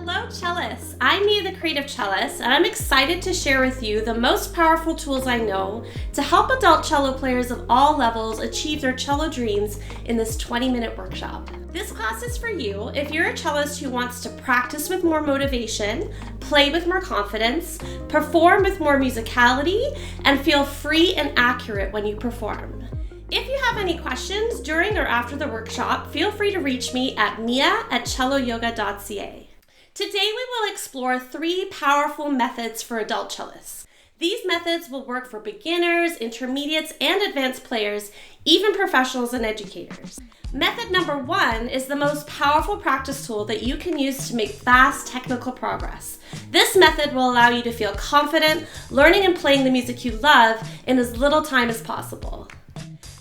Hello cellists, I'm meathecreativecellist and I'm excited to share with you the most powerful tools I know to help adult cello players of all levels achieve their cello dreams in this 20-minute workshop. This class is for you if you're a cellist who wants to practice with more motivation, play with more confidence, perform with more musicality, and feel free and accurate when you perform. If you have any questions during or after the workshop, feel free to reach me at mia@celloyoga.ca. Today we will explore 3 powerful methods for adult cellists. These methods will work for beginners, intermediates, and advanced players, even professionals and educators. Method number 1 is the most powerful practice tool that you can use to make fast technical progress. This method will allow you to feel confident, learning and playing the music you love in as little time as possible.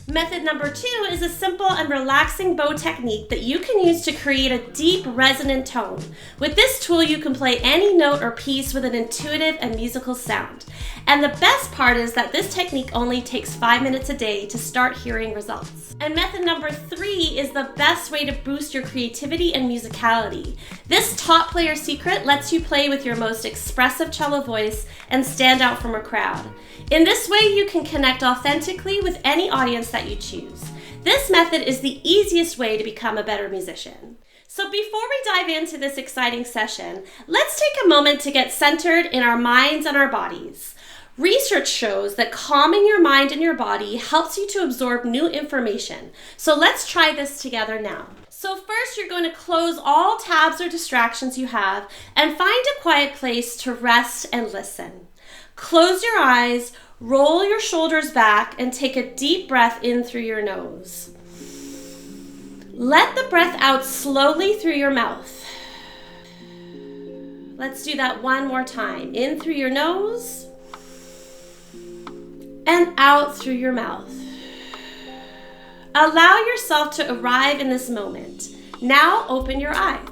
Method number 2 is a simple and relaxing bow technique that you can use to create a deep, resonant tone. With this tool, you can play any note or piece with an intuitive and musical sound. And the best part is that this technique only takes 5 minutes a day to start hearing results. And method number 3 is the best way to boost your creativity and musicality. This top player secret lets you play with your most expressive cello voice and stand out from a crowd. In this way, you can connect authentically with any audience that you choose. This method is the easiest way to become a better musician. So before we dive into this exciting session, let's take a moment to get centered in our minds and our bodies. Research shows that calming your mind and your body helps you to absorb new information. So let's try this together now. So first, you're going to close all tabs or distractions you have and find a quiet place to rest and listen. Close your eyes, roll your shoulders back, and take a deep breath in through your nose. Let the breath out slowly through your mouth. Let's do that one more time. In through your nose and out through your mouth. Allow yourself to arrive in this moment. Now open your eyes.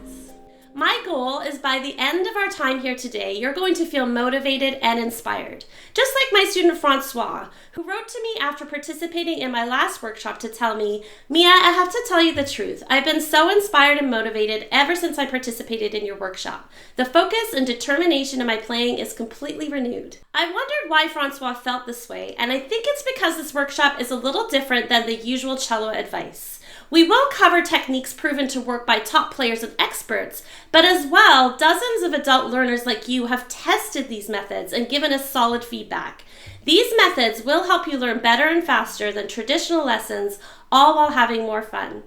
My goal is by the end of our time here today, you're going to feel motivated and inspired. Just like my student Francois, who wrote to me after participating in my last workshop to tell me, Mia, I have to tell you the truth. I've been so inspired and motivated ever since I participated in your workshop. The focus and determination in my playing is completely renewed. I wondered why Francois felt this way, and I think it's because this workshop is a little different than the usual cello advice. We will cover techniques proven to work by top players and experts, but as well, dozens of adult learners like you have tested these methods and given us solid feedback. These methods will help you learn better and faster than traditional lessons, all while having more fun.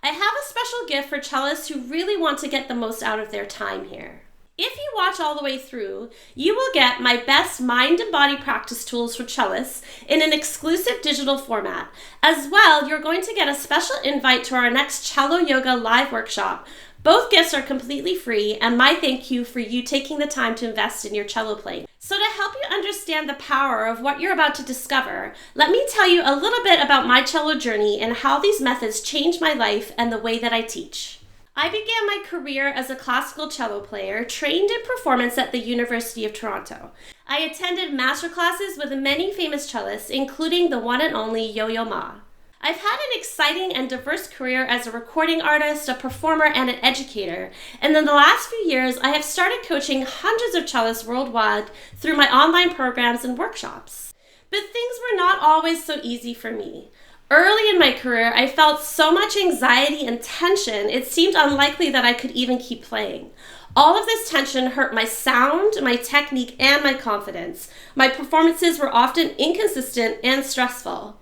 I have a special gift for cellists who really want to get the most out of their time here. If you watch all the way through, you will get my best mind and body practice tools for cellists in an exclusive digital format. As well, you're going to get a special invite to our next Cello Yoga live workshop. Both gifts are completely free, and my thank you for you taking the time to invest in your cello playing. So to help you understand the power of what you're about to discover, let me tell you a little bit about my cello journey and how these methods changed my life and the way that I teach. I began my career as a classical cello player, trained in performance at the University of Toronto. I attended master classes with many famous cellists, including the one and only Yo-Yo Ma. I've had an exciting and diverse career as a recording artist, a performer, and an educator, and in the last few years, I have started coaching hundreds of cellists worldwide through my online programs and workshops. But things were not always so easy for me. Early in my career, I felt so much anxiety and tension, it seemed unlikely that I could even keep playing. All of this tension hurt my sound, my technique, and my confidence. My performances were often inconsistent and stressful.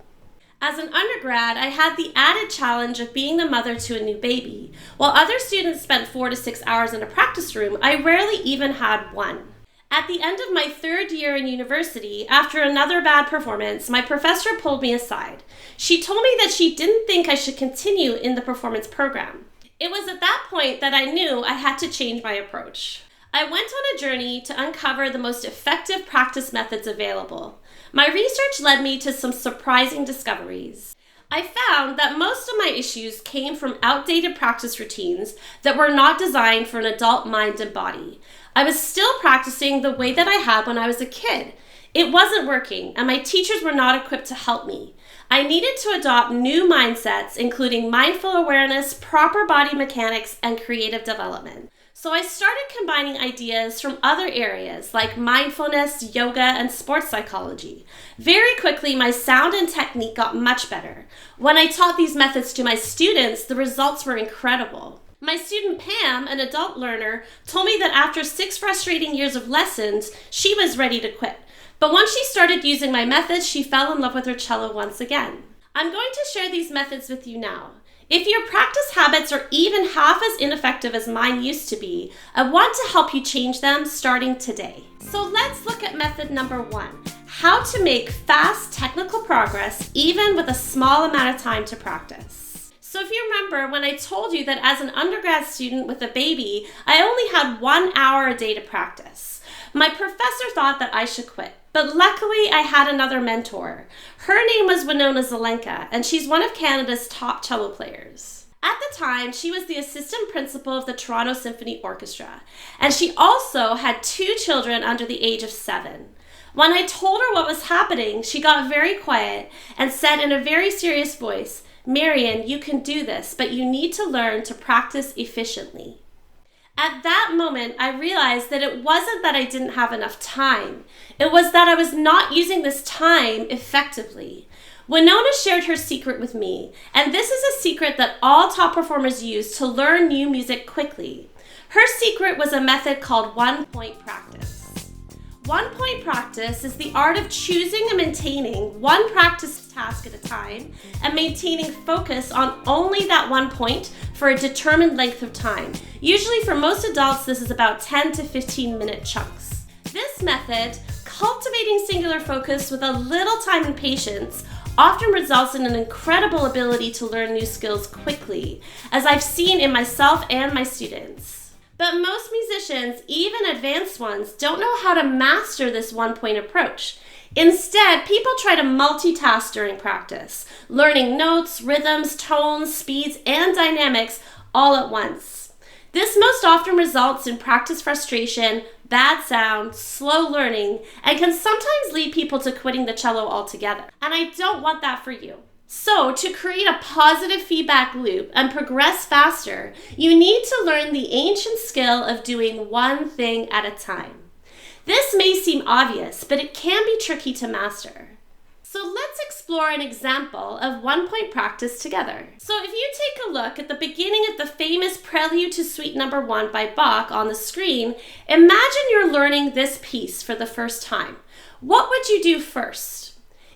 As an undergrad, I had the added challenge of being the mother to a new baby. While other students spent 4 to 6 hours in a practice room, I rarely even had one. At the end of my 3rd year in university, after another bad performance, my professor pulled me aside. She told me that she didn't think I should continue in the performance program. It was at that point that I knew I had to change my approach. I went on a journey to uncover the most effective practice methods available. My research led me to some surprising discoveries. I found that most of my issues came from outdated practice routines that were not designed for an adult mind and body. I was still practicing the way that I had when I was a kid. It wasn't working, and my teachers were not equipped to help me. I needed to adopt new mindsets, including mindful awareness, proper body mechanics, and creative development. So I started combining ideas from other areas like mindfulness, yoga, and sports psychology. Very quickly, my sound and technique got much better. When I taught these methods to my students, the results were incredible. My student Pam, an adult learner, told me that after 6 frustrating years of lessons, she was ready to quit. But once she started using my methods, she fell in love with her cello once again. I'm going to share these methods with you now. If your practice habits are even half as ineffective as mine used to be, I want to help you change them starting today. So let's look at method number 1, how to make fast technical progress even with a small amount of time to practice. So if you remember when I told you that as an undergrad student with a baby, I only had 1 hour a day to practice. My professor thought that I should quit, but luckily I had another mentor. Her name was Winona Zelenka, and she's one of Canada's top cello players. At the time, she was the assistant principal of the Toronto Symphony Orchestra, and she also had 2 children under the age of 7. When I told her what was happening, she got very quiet and said in a very serious voice, "Marian, you can do this, but you need to learn to practice efficiently." At that moment, I realized that it wasn't that I didn't have enough time. It was that I was not using this time effectively. Winona shared her secret with me, and this is a secret that all top performers use to learn new music quickly. Her secret was a method called one-point practice. One-point practice is the art of choosing and maintaining one practice task at a time and maintaining focus on only that one point for a determined length of time. Usually for most adults, this is about 10 to 15-minute chunks. This method, cultivating singular focus with a little time and patience, often results in an incredible ability to learn new skills quickly, as I've seen in myself and my students. But most musicians, even advanced ones, don't know how to master this one-point approach. Instead, people try to multitask during practice, learning notes, rhythms, tones, speeds, and dynamics all at once. This most often results in practice frustration, bad sound, slow learning, and can sometimes lead people to quitting the cello altogether. And I don't want that for you. So, to create a positive feedback loop and progress faster, you need to learn the ancient skill of doing one thing at a time. This may seem obvious, but it can be tricky to master. So let's explore an example of one-point practice together. So if you take a look at the beginning of the famous Prelude to Suite No. 1 by Bach on the screen, imagine you're learning this piece for the first time. What would you do first?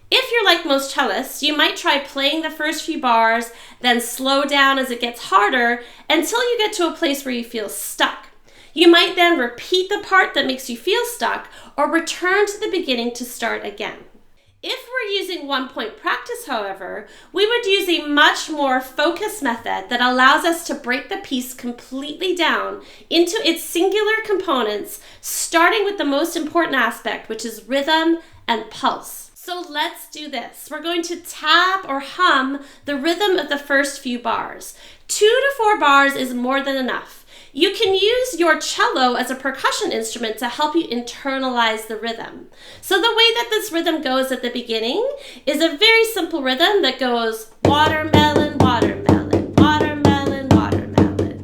If you're like most cellists, you might try playing the first few bars, then slow down as it gets harder until you get to a place where you feel stuck. You might then repeat the part that makes you feel stuck or return to the beginning to start again. If we're using one-point practice, however, we would use a much more focused method that allows us to break the piece completely down into its singular components, starting with the most important aspect, which is rhythm and pulse. So let's do this. We're going to tap or hum the rhythm of the first few bars. 2 to 4 bars is more than enough. You can use your cello as a percussion instrument to help you internalize the rhythm. So the way that this rhythm goes at the beginning is a very simple rhythm that goes watermelon, watermelon, watermelon, watermelon.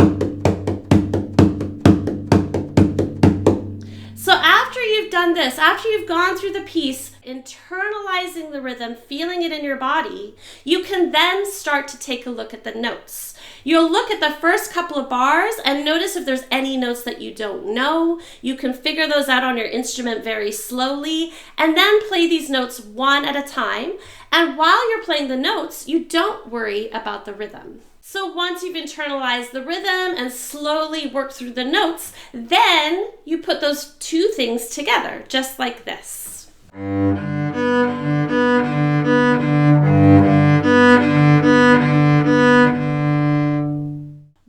So after you've done this, after you've gone through the piece, internalizing the rhythm, feeling it in your body, you can then start to take a look at the notes. You'll look at the first couple of bars and notice if there's any notes that you don't know. You can figure those out on your instrument very slowly and then play these notes one at a time. And while you're playing the notes, you don't worry about the rhythm. So once you've internalized the rhythm and slowly worked through the notes, then you put those two things together, just like this.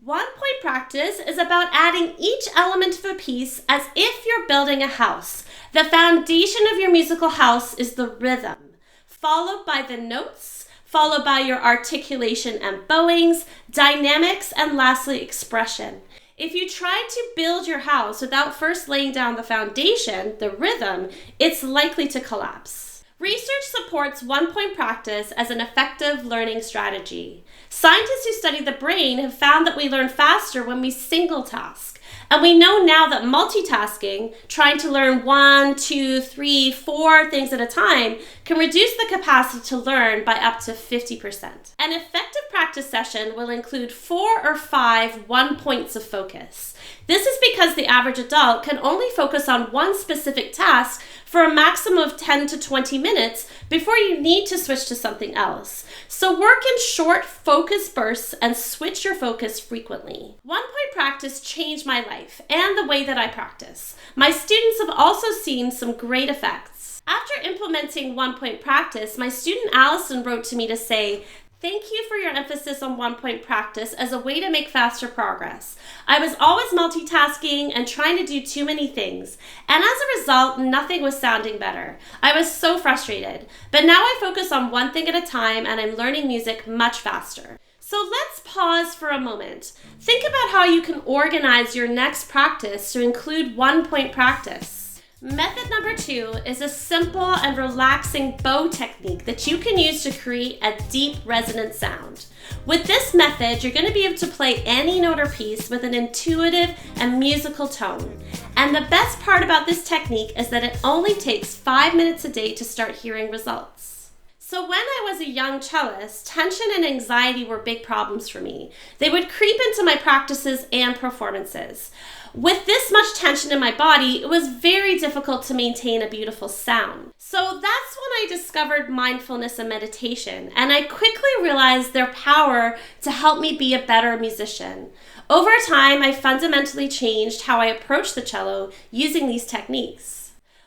One-point practice is about adding each element of a piece as if you're building a house. The foundation of your musical house is the rhythm, followed by the notes, followed by your articulation and bowings, dynamics, and lastly, expression. If you try to build your house without first laying down the foundation, the rhythm, it's likely to collapse. Research supports one-point practice as an effective learning strategy. Scientists who study the brain have found that we learn faster when we single task. And we know now that multitasking, trying to learn 1, 2, 3, 4 things at a time, can reduce the capacity to learn by up to 50%. An effective practice session will include 4 or 5 1-points of focus. This is because the average adult can only focus on one specific task for a maximum of 10 to 20 minutes before you need to switch to something else. So work in short focus bursts and switch your focus frequently. 1-point practice changed my life and the way that I practice. My students have also seen some great effects. After implementing 1-point practice, my student Allison wrote to me to say, "Thank you for your emphasis on 1-point practice as a way to make faster progress. I was always multitasking and trying to do too many things, and as a result, nothing was sounding better. I was so frustrated, but now I focus on one thing at a time and I'm learning music much faster." So let's pause for a moment. Think about how you can organize your next practice to include 1-point practice. Method number 2 is a simple and relaxing bow technique that you can use to create a deep resonant sound. With this method, you're going to be able to play any note or piece with an intuitive and musical tone. And the best part about this technique is that it only takes 5 minutes a day to start hearing results. So when I was a young cellist, tension and anxiety were big problems for me. They would creep into my practices and performances. With this much tension in my body, it was very difficult to maintain a beautiful sound. So that's when I discovered mindfulness and meditation, and I quickly realized their power to help me be a better musician. Over time, I fundamentally changed how I approach the cello using these techniques.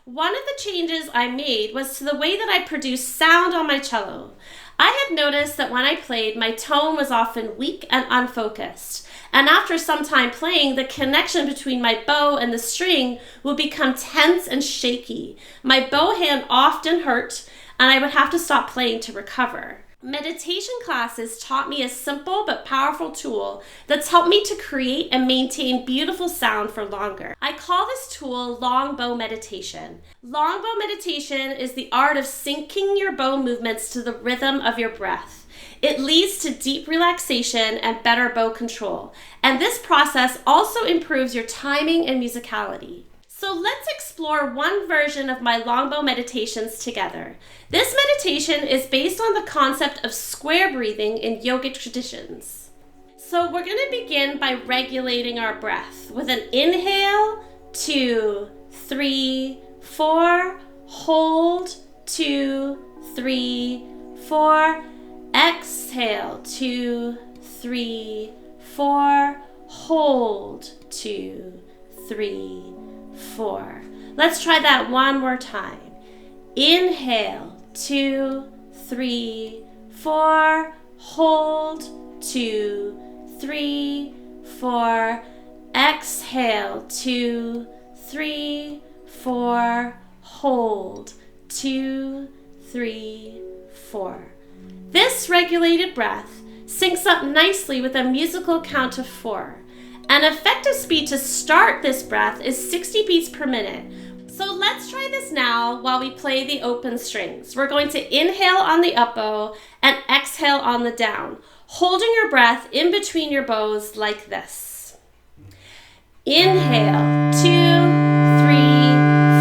One of the changes I made was to the way that I produced sound on my cello. I had noticed that when I played, my tone was often weak and unfocused. And after some time playing, the connection between my bow and the string would become tense and shaky. My bow hand often hurt, and I would have to stop playing to recover. Meditation classes taught me a simple but powerful tool that's helped me to create and maintain beautiful sound for longer. I call this tool Longbow meditation. Longbow meditation is the art of syncing your bow movements to the rhythm of your breath. It leads to deep relaxation and better bow control, and this process also improves your timing and musicality. So let's explore one version of my Longbow meditations together. This meditation is based on the concept of square breathing in yogic traditions. So we're going to begin by regulating our breath with an inhale, 2, 3, 4, hold, 2, 3, 4, exhale, 2, 3, 4, hold, 2, 3, 4. Let's try that one more time. Inhale, 2, 3, 4, hold, 2, 3, 4, exhale, 2, 3, 4, hold, 2, 3, 4. This regulated breath syncs up nicely with a musical count of 4. An effective speed to start this breath is 60 beats per minute. So let's try this now while we play the open strings. We're going to inhale on the up bow and exhale on the down, holding your breath in between your bows like this. Inhale, 2, 3,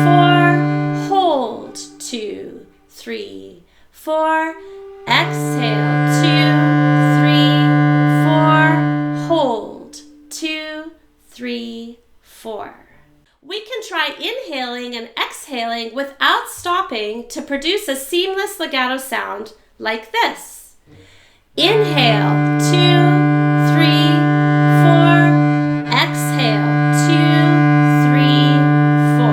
4, hold, 2, 3, 4, exhale, 2, 3, 4, hold, 2, 3, 4. We can try inhaling and exhaling without stopping to produce a seamless legato sound like this. Inhale, 2, 3, 4, exhale, 2, 3, 4.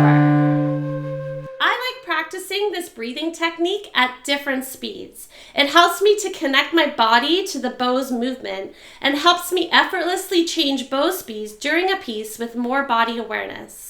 I like practicing this breathing technique at different speeds. It helps me to connect my body to the bow's movement and helps me effortlessly change bow speeds during a piece with more body awareness.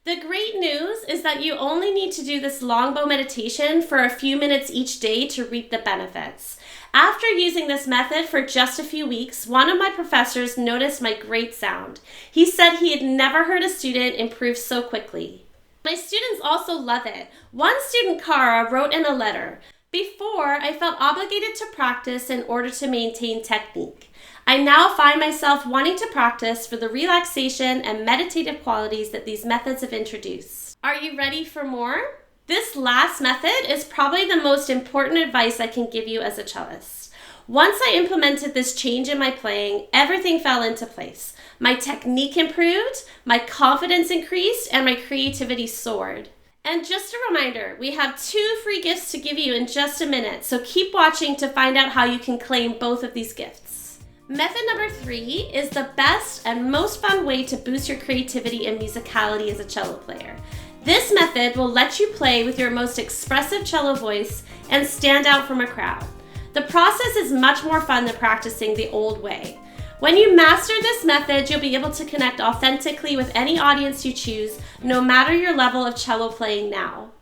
The great news is that you only need to do this Longbow meditation for a few minutes each day to reap the benefits. After using this method for just a few weeks, one of my professors noticed my great sound. He said he had never heard a student improve so quickly. My students also love it. One student, Cara, wrote in a letter, "Before, I felt obligated to practice in order to maintain technique. I now find myself wanting to practice for the relaxation and meditative qualities that these methods have introduced. Are you ready for more? This last method is probably the most important advice I can give you as a cellist. Once I implemented this change in my playing, everything fell into place. My technique improved, my confidence increased, and my creativity soared. And just a reminder, we have 2 free gifts to give you in just a minute, so keep watching to find out how you can claim both of these gifts. Method number 3 is the best and most fun way to boost your creativity and musicality as a cello player. This method will let you play with your most expressive cello voice and stand out from a crowd. The process is much more fun than practicing the old way. When you master this method, you'll be able to connect authentically with any audience you choose, no matter your level of cello playing now.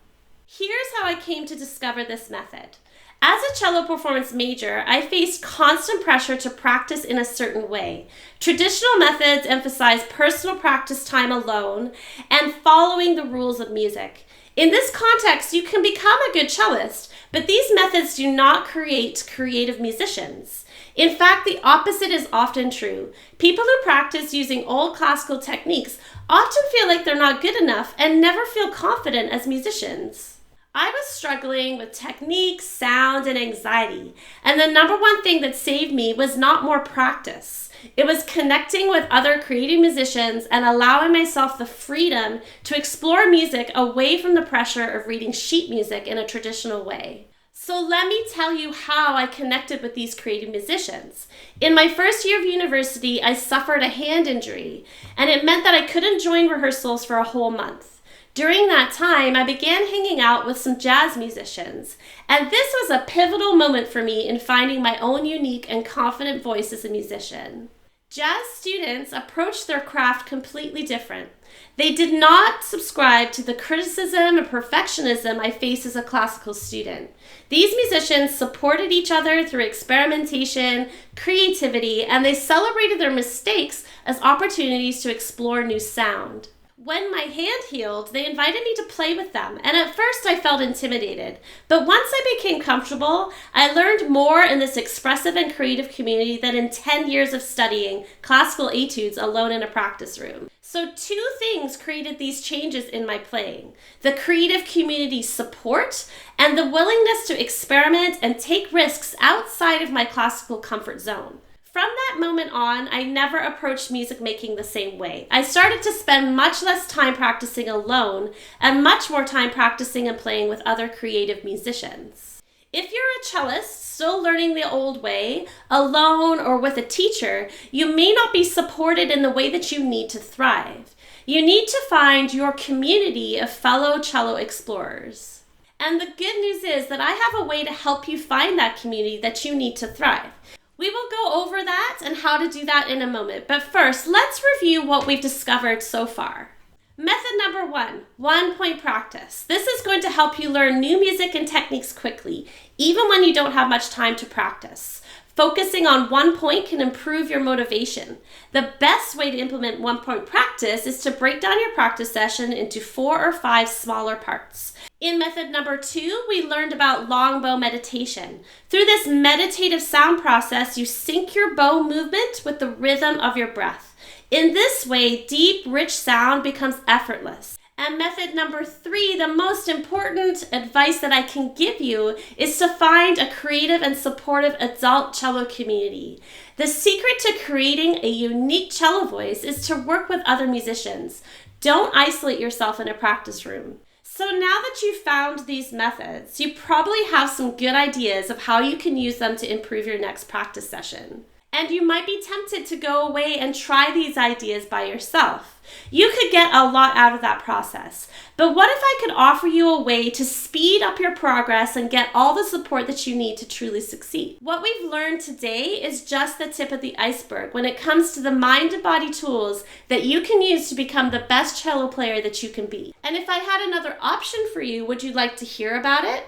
Here's how I came to discover this method. As a cello performance major, I faced constant pressure to practice in a certain way. Traditional methods emphasize personal practice time alone and following the rules of music. In this context, you can become a good cellist, but these methods do not create creative musicians. In fact, the opposite is often true. People who practice using old classical techniques often feel like they're not good enough and never feel confident as musicians. I was struggling with technique, sound, and anxiety, and the number one thing that saved me was not more practice. It was connecting with other creative musicians and allowing myself the freedom to explore music away from the pressure of reading sheet music in a traditional way. So let me tell you how I connected with these creative musicians. In my first year of university, I suffered a hand injury, and it meant that I couldn't join rehearsals for a whole month. During that time, I began hanging out with some jazz musicians, and this was a pivotal moment for me in finding my own unique and confident voice as a musician. Jazz students approached their craft completely different. They did not subscribe to the criticism and perfectionism I face as a classical student. These musicians supported each other through experimentation, creativity, and they celebrated their mistakes as opportunities to explore new sound. When my hand healed, they invited me to play with them, and at first I felt intimidated. But once I became comfortable, I learned more in this expressive and creative community than in 10 years of studying classical etudes alone in a practice room. So 2 things created these changes in my playing: the creative community support and the willingness to experiment and take risks outside of my classical comfort zone. From that moment on, I never approached music making the same way. I started to spend much less time practicing alone and much more time practicing and playing with other creative musicians. If you're a cellist still learning the old way, alone or with a teacher, you may not be supported in the way that you need to thrive. You need to find your community of fellow cello explorers. And the good news is that I have a way to help you find that community that you need to thrive. We will go over that and how to do that in a moment, but first, let's review what we've discovered so far. Method number 1, 1-point practice. This is going to help you learn new music and techniques quickly, even when you don't have much time to practice. Focusing on 1 point can improve your motivation. The best way to implement 1-point practice is to break down your practice session into 4 or 5 smaller parts. In method number 2, we learned about longbow meditation. Through this meditative sound process, you sync your bow movement with the rhythm of your breath. In this way, deep, rich sound becomes effortless. And method number 3, the most important advice that I can give you is to find a creative and supportive adult cello community. The secret to creating a unique cello voice is to work with other musicians. Don't isolate yourself in a practice room. So now that you've found these methods, you probably have some good ideas of how you can use them to improve your next practice session. And you might be tempted to go away and try these ideas by yourself. You could get a lot out of that process. But what if I could offer you a way to speed up your progress and get all the support that you need to truly succeed? What we've learned today is just the tip of the iceberg when it comes to the mind and body tools that you can use to become the best cello player that you can be. And if I had another option for you, would you like to hear about it?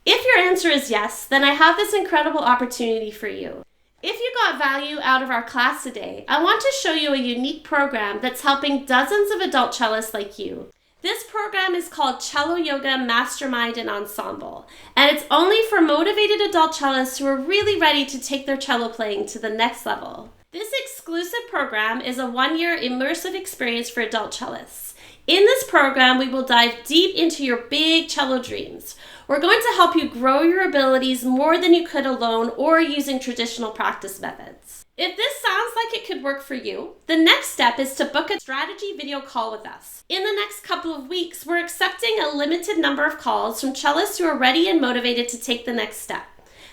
If your answer is yes, then I have this incredible opportunity for you. If you got value out of our class today, I want to show you a unique program that's helping dozens of adult cellists like you. This program is called Cello Yoga Mastermind and Ensemble, and it's only for motivated adult cellists who are really ready to take their cello playing to the next level. This exclusive program is a 1-year immersive experience for adult cellists. In this program, we will dive deep into your big cello dreams. We're going to help you grow your abilities more than you could alone or using traditional practice methods. If this sounds like it could work for you, the next step is to book a strategy video call with us. In the next couple of weeks, we're accepting a limited number of calls from cellists who are ready and motivated to take the next step.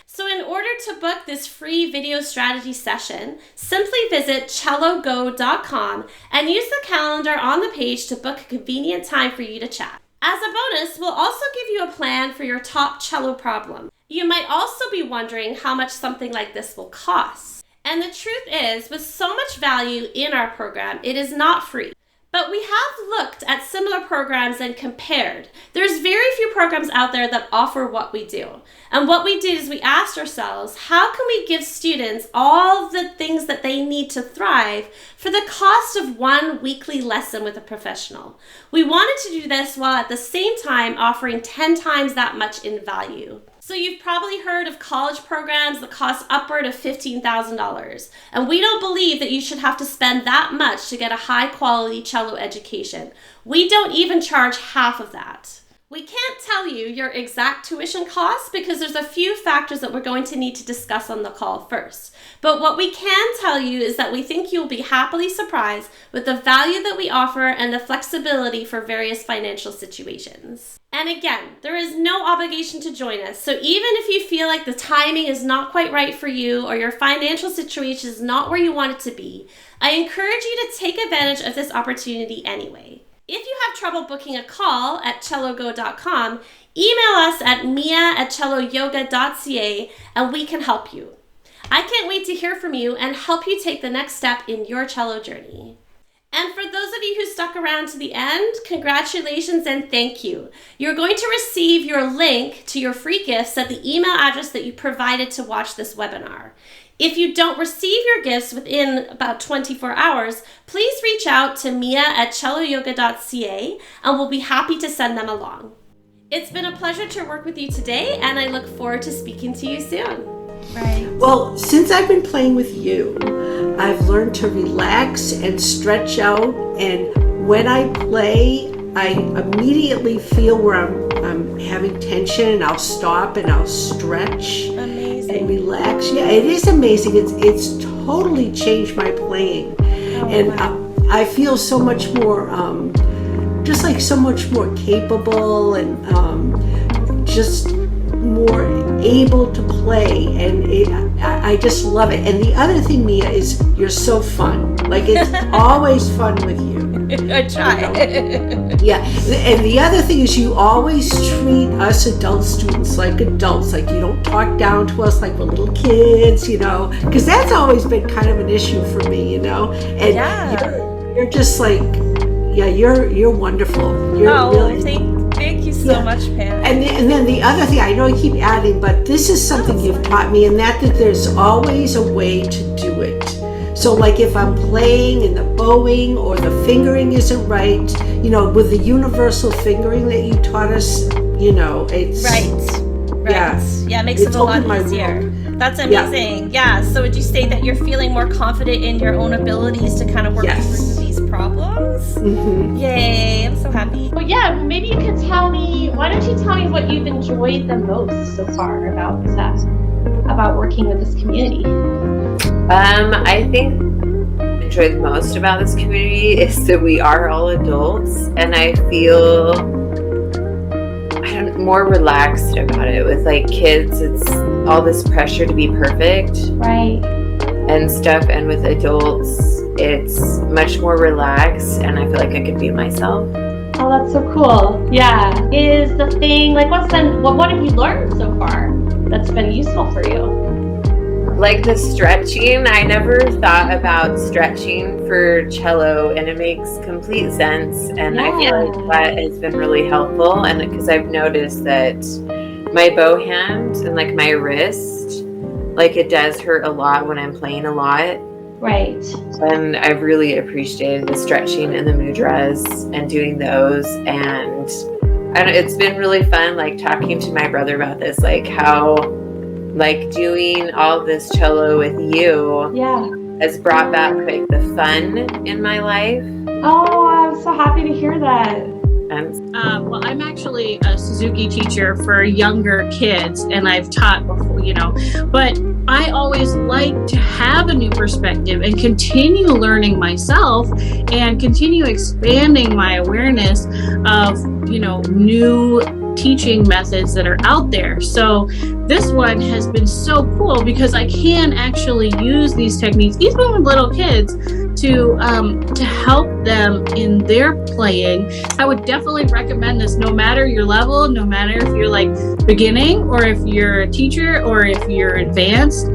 So in order to book this free video strategy session, simply visit cellogo.com and use the calendar on the page to book a convenient time for you to chat. As a bonus, we'll also give you a plan for your top cello problem. You might also be wondering how much something like this will cost. And the truth is, with so much value in our program, it is not free. But we have looked at similar programs and compared. There's very few programs out there that offer what we do. And what we did is we asked ourselves, how can we give students all the things that they need to thrive for the cost of one weekly lesson with a professional? We wanted to do this while at the same time offering 10 times that much in value. So you've probably heard of college programs that cost upward of $15,000. And we don't believe that you should have to spend that much to get a high quality cello education. We don't even charge half of that. We can't tell you your exact tuition costs because there's a few factors that we're going to need to discuss on the call first. But what we can tell you is that we think you'll be happily surprised with the value that we offer and the flexibility for various financial situations. And again, there is no obligation to join us. So even if you feel like the timing is not quite right for you or your financial situation is not where you want it to be, I encourage you to take advantage of this opportunity anyway. If you have trouble booking a call at cellogo.com, email us at mia@celloyoga.ca and we can help you. I can't wait to hear from you and help you take the next step in your cello journey. And for those of you who stuck around to the end, congratulations and thank you. You're going to receive your link to your free gifts at the email address that you provided to watch this webinar. If you don't receive your gifts within about 24 hours, please reach out to mia@celloyoga.ca and we'll be happy to send them along. It's been a pleasure to work with you today and I look forward to speaking to you soon. Right. Well, since I've been playing with you, I've learned to relax and stretch out, and when I play, I immediately feel where I'm having tension, and I'll stop and I'll stretch. Amazing. And relax. Yeah, it is amazing. It's totally changed my playing. I feel so much more, just like so much more capable and just more able to play, and I just love it. And the other thing, Mia, is you're so fun. Like, it's always fun with you. I try. Yeah, and the other thing is you always treat us adult students like adults. Like, you don't talk down to us like we're little kids, because that's always been kind of an issue for me, And you're just like, you're wonderful. You're really. Thank you so much, Pam. And then the other thing, I know I keep adding, but this is something you've taught me, and that there's always a way to do it. So like if I'm playing and the bowing or the fingering isn't right, with the universal fingering that you taught us, it's... Right. Yeah, it makes it a lot easier. That's amazing. Yeah. So would you say that you're feeling more confident in your own abilities to kind of work through these problems? Mm-hmm. Yay, I'm so happy. Well, yeah, maybe you could tell me, why don't you tell me what you've enjoyed the most so far about working with this community? I think what I enjoy the most about this community is that we are all adults, and I feel more relaxed about it. With like kids, it's all this pressure to be perfect, right, and stuff, and with adults it's much more relaxed, and I feel like I could be myself. Oh, that's so cool. Yeah. Is the thing, like, what have you learned so far that's been useful for you? Like the stretching, I never thought about stretching for cello, and it makes complete sense, and I feel like that has been really helpful, and because I've noticed that my bow hand and like my wrist, like it does hurt a lot when I'm playing a lot, Right. And I've really appreciated the stretching and the mudras and doing those. And it's been really fun, like talking to my brother about this, like how like doing all this cello with you has brought back like the fun in my life. Oh, I'm so happy to hear that. Well, I'm actually a Suzuki teacher for younger kids, and I've taught before, but I always like to have a new perspective and continue learning myself and continue expanding my awareness of, new teaching methods that are out there. So this one has been so cool because I can actually use these techniques, even with little kids, to help them in their playing. I would definitely recommend this no matter your level, no matter if you're like beginning or if you're a teacher or if you're advanced.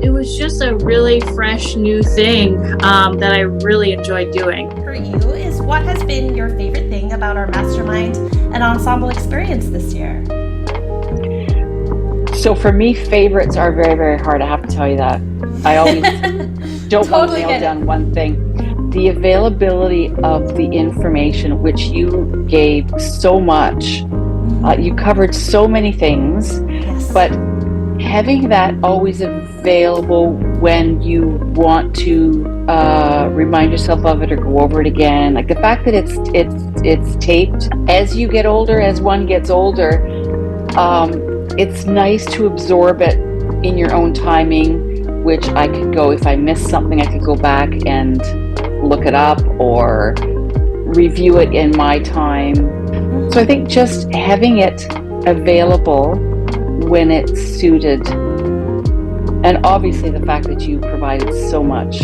It was just a really fresh new thing that I really enjoyed doing. For you, is what has been your favorite thing about our mastermind and ensemble experience this year? So for me, favorites are very, very hard. I have to tell you that. I always don't want to nail down one thing. The availability of the information, which you gave so much. You covered so many things, but having that always available when you want to remind yourself of it or go over it again. Like the fact that it's taped as you get older, as one gets older, it's nice to absorb it in your own timing, which I could go, if I missed something, I could go back and look it up or review it in my time. So I think just having it available when it's suited, and obviously the fact that you provided so much.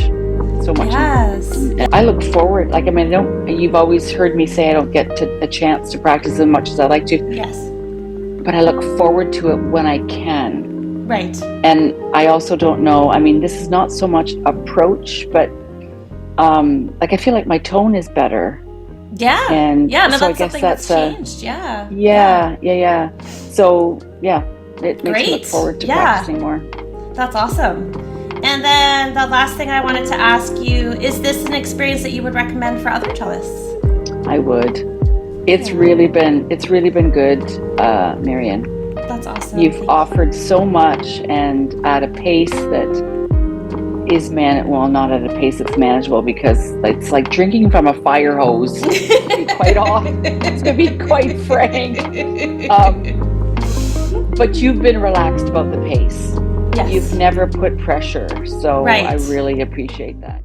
Yes. I look forward, you've always heard me say I don't get a chance to practice as much as I like to. Yes. But I look forward to it when I can. Right. And I also don't know, this is not so much approach, but I feel like my tone is better. Yeah. And so that's I guess something that's changed. Yeah. So it makes me look forward to practicing more. That's awesome. And then the last thing I wanted to ask you, is this an experience that you would recommend for other cellists? I would. It's really been good, Marian. That's awesome. You've offered so much and at a pace that is not at a pace that's manageable, because it's like drinking from a fire hose. To be quite frank. But you've been relaxed about the pace. Yes. You've never put pressure, so right. I really appreciate that.